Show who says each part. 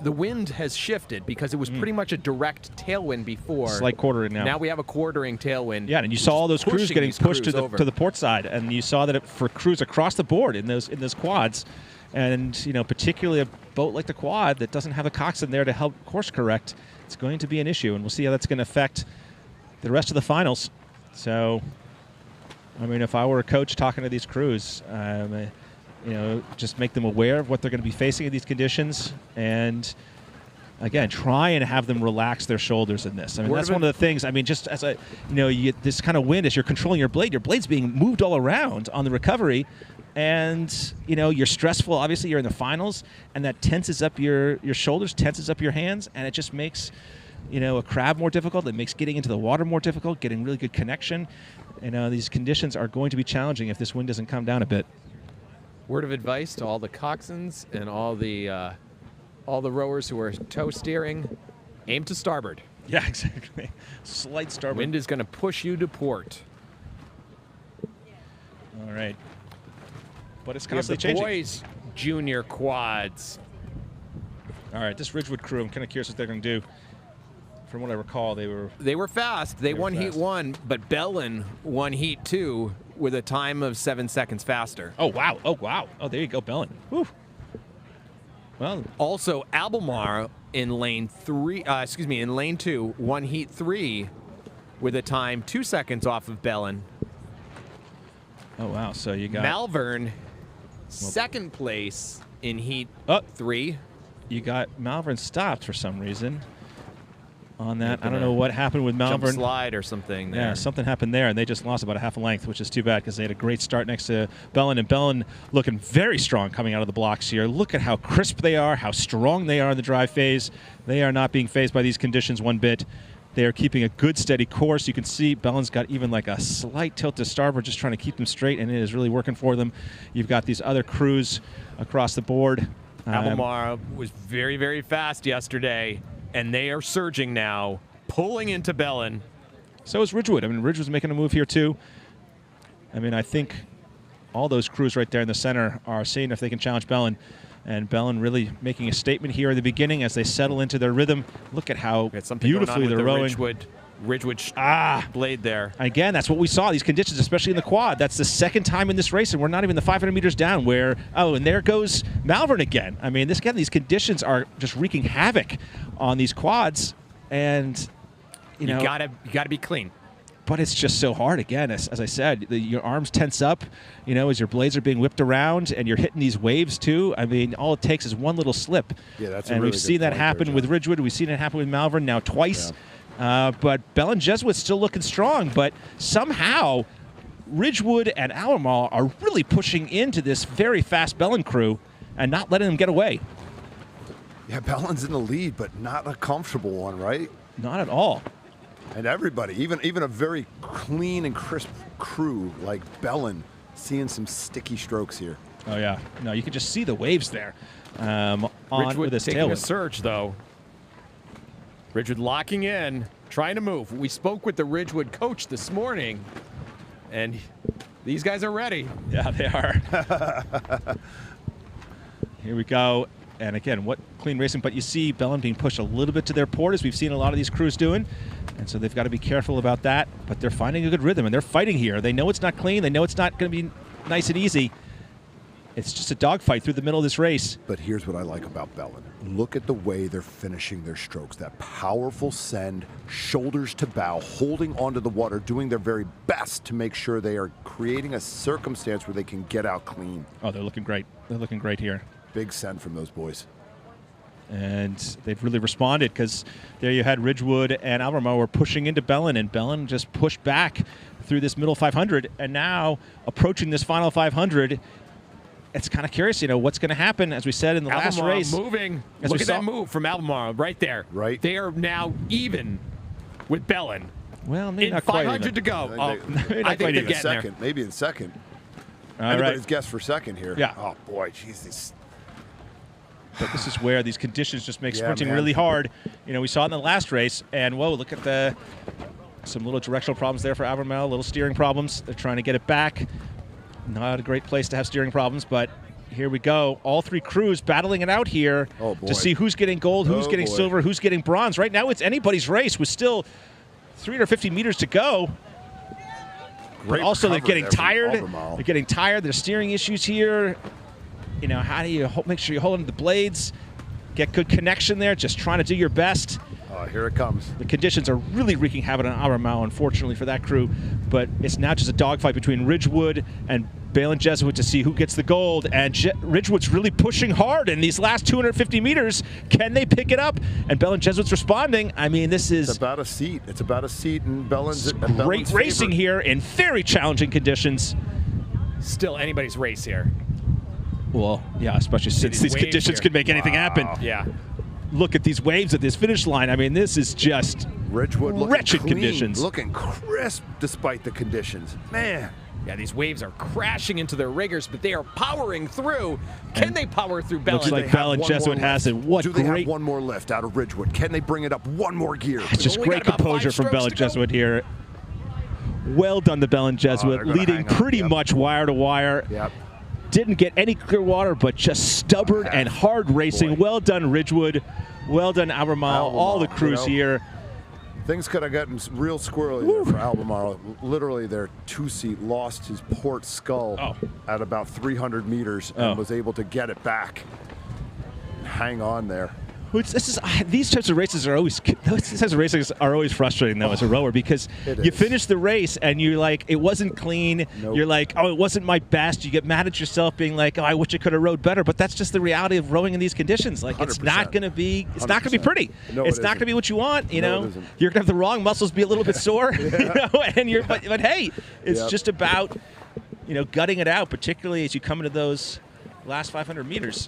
Speaker 1: the wind has shifted because it was pretty much a direct tailwind before.
Speaker 2: Slight quartering now.
Speaker 1: Now we have a quartering tailwind.
Speaker 2: Yeah, and you saw all those crews getting pushed to the port side, and you saw that for crews across the board in those quads, and particularly a boat like the quad that doesn't have a coxswain there to help course correct, it's going to be an issue, and we'll see how that's going to affect the rest of the finals. So, I mean, if I were a coach talking to these crews, just make them aware of what they're going to be facing in these conditions, and again, try and have them relax their shoulders in this. I mean, that's one of the things. I mean, just as you get this kind of wind as you're controlling your blade's being moved all around on the recovery, and you're stressful. Obviously, you're in the finals, and that tenses up your shoulders, tenses up your hands, and it just makes a crab more difficult. It makes getting into the water more difficult, getting really good connection. These conditions are going to be challenging if this wind doesn't come down a bit.
Speaker 1: Word of advice to all the coxswains and all the rowers who are tow steering: aim to starboard.
Speaker 2: Yeah, exactly. Slight starboard.
Speaker 1: Wind is going to push you to port.
Speaker 2: All right. But it's constantly changing.
Speaker 1: Boys junior quads.
Speaker 2: All right, this Ridgewood crew, I'm kind of curious what they're going to do. From what I recall, they were
Speaker 1: fast. They won heat 1, but Bellin won heat 2 with a time of 7 seconds faster.
Speaker 2: Oh, wow. Oh, there you go, Bellin. Woo. Well,
Speaker 1: also, Albemarle in lane 2 won heat 3 with a time 2 seconds off of Bellin.
Speaker 2: Oh, wow. So you got
Speaker 1: Malvern, second place in heat 3.
Speaker 2: You got Malvern stopped for some reason on that. I don't know what happened with Malvern.
Speaker 1: Jump slide or something there.
Speaker 2: Yeah, something happened there, and they just lost about a half a length, which is too bad because they had a great start next to Bellin, and Bellin looking very strong coming out of the blocks here. Look at how crisp they are, how strong they are in the drive phase. They are not being phased by these conditions one bit. They are keeping a good, steady course. You can see Bellin's got even like a slight tilt to starboard, just trying to keep them straight, and it is really working for them. You've got these other crews across the board.
Speaker 1: Albemarle was very, very fast yesterday, and they are surging now, pulling into Bellin.
Speaker 2: So is Ridgewood. I mean, Ridgewood's making a move here too. I mean, I think all those crews right there in the center are seeing if they can challenge Bellin. And Bellin really making a statement here in the beginning as they settle into their rhythm. Look at how beautifully they're rowing.
Speaker 1: Ridgewood blade there.
Speaker 2: Again, that's what we saw, these conditions, especially in the quad. That's the second time in this race, and we're not even the 500 meters down where, and there goes Malvern again. I mean, these conditions are just wreaking havoc on these quads, and,
Speaker 1: you gotta be clean.
Speaker 2: But it's just so hard. Again, as I said, your arms tense up, as your blades are being whipped around, and you're hitting these waves too. I mean, all it takes is one little slip.
Speaker 3: Yeah, that's
Speaker 2: and
Speaker 3: a really
Speaker 2: we've seen that happen with Ridgewood. We've seen it happen with Malvern now twice. Yeah. But Bellin Jesuit's still looking strong. But somehow, Ridgewood and Albemarle are really pushing into this very fast Bellin crew and not letting them get away.
Speaker 3: Yeah, Bellin's in the lead, but not a comfortable one, right?
Speaker 2: Not at all.
Speaker 3: And everybody, even a very clean and crisp crew like Bellin, seeing some sticky strokes here.
Speaker 2: Oh, yeah. No, you can just see the waves there
Speaker 1: Ridgewood
Speaker 2: with this
Speaker 1: taking
Speaker 2: tailwind.
Speaker 1: A surge, though. Ridgewood locking in, trying to move. We spoke with the Ridgewood coach this morning, and these guys are ready.
Speaker 2: Yeah, they are. Here we go. And again, what clean racing, but you see Bellin being pushed a little bit to their port, as we've seen a lot of these crews doing. And so they've got to be careful about that. But they're finding a good rhythm, and they're fighting here. They know it's not clean. They know it's not going to be nice and easy. It's just a dogfight through the middle of this race.
Speaker 3: But here's what I like about Bellin. Look at the way they're finishing their strokes. That powerful send, shoulders to bow, holding onto the water, doing their very best to make sure they are creating a circumstance where they can get out clean.
Speaker 2: Oh, they're looking great. They're looking great here.
Speaker 3: Big send from those boys.
Speaker 2: And they've really responded, because there you had Ridgewood and Albemarle were pushing into Bellin, and Bellin just pushed back through this middle 500. And now, approaching this final 500, it's kind of curious, what's going to happen, as we said in the last race.
Speaker 1: Moving. Look at that move from Albemarle right there.
Speaker 3: Right.
Speaker 1: They are now even with Bellin.
Speaker 2: Well, maybe not
Speaker 1: 500 to go.
Speaker 3: I think
Speaker 1: they're getting there.
Speaker 3: Maybe in second.
Speaker 2: All
Speaker 3: Anybody's
Speaker 2: right.
Speaker 3: guess for second here.
Speaker 2: Yeah.
Speaker 3: Oh, boy, Jesus.
Speaker 2: But this is where these conditions just make sprinting really hard. We saw it in the last race, and whoa, look at some little directional problems there for Albemarle, little steering problems. They're trying to get it back. Not a great place to have steering problems, but here we go. All three crews battling it out here to see who's getting gold, who's getting silver, who's getting bronze. Right now, it's anybody's race with still 350 meters to go. But also, they're getting tired. They're getting tired. There's steering issues here. You know, how do you make sure you hold onto the blades, get good connection there, just trying to do your best.
Speaker 3: Here it comes.
Speaker 2: The conditions are really wreaking havoc on Albemarle, unfortunately, for that crew. But it's now just a dogfight between Ridgewood and Balin Jesuit to see who gets the gold. And Ridgewood's really pushing hard in these last 250 meters. Can they pick it up? And Balin Jesuit's responding. I mean, this is...
Speaker 3: It's about a seat. It's about a seat in Belin's
Speaker 2: great racing here in very challenging conditions.
Speaker 1: Still anybody's race here.
Speaker 2: Well, yeah, especially since these conditions could make anything happen.
Speaker 1: Yeah.
Speaker 2: Look at these waves at this finish line. I mean, this is just
Speaker 3: Ridgewood
Speaker 2: wretched
Speaker 3: clean,
Speaker 2: conditions.
Speaker 3: Looking crisp despite the conditions. Man.
Speaker 1: Yeah, these waves are crashing into their riggers, but they are powering through. Can they power through Balin?
Speaker 2: Looks like Balin Jesuit has it.
Speaker 3: Do they have one more lift out of Ridgewood? Can they bring it up one more gear?
Speaker 2: It's just great composure from Balin Jesuit here. Well done to Balin Jesuit, leading pretty much wire to wire.
Speaker 3: Yep.
Speaker 2: Didn't get any clear water, but just stubborn and hard racing. Well done, Ridgewood. Well done, Albemarle. All the crews here.
Speaker 3: Things could have gotten real squirrely there for Albemarle. Literally, their two-seat lost his port skull at about 300 meters and was able to get it back. Hang on there.
Speaker 2: These types of races are always frustrating though as a rower, because you finish the race and you're like, it wasn't clean. You're like, oh, it wasn't my best. You get mad at yourself, being like, oh, I wish I could have rowed better. But that's just the reality of rowing in these conditions. Like, it's not going to be, it's not going to be pretty.
Speaker 3: No,
Speaker 2: it's not going to be what you want. You know, you're going to have the wrong muscles be a little bit sore. You know, and but hey, it's just about gutting it out, particularly as you come into those last 500 meters.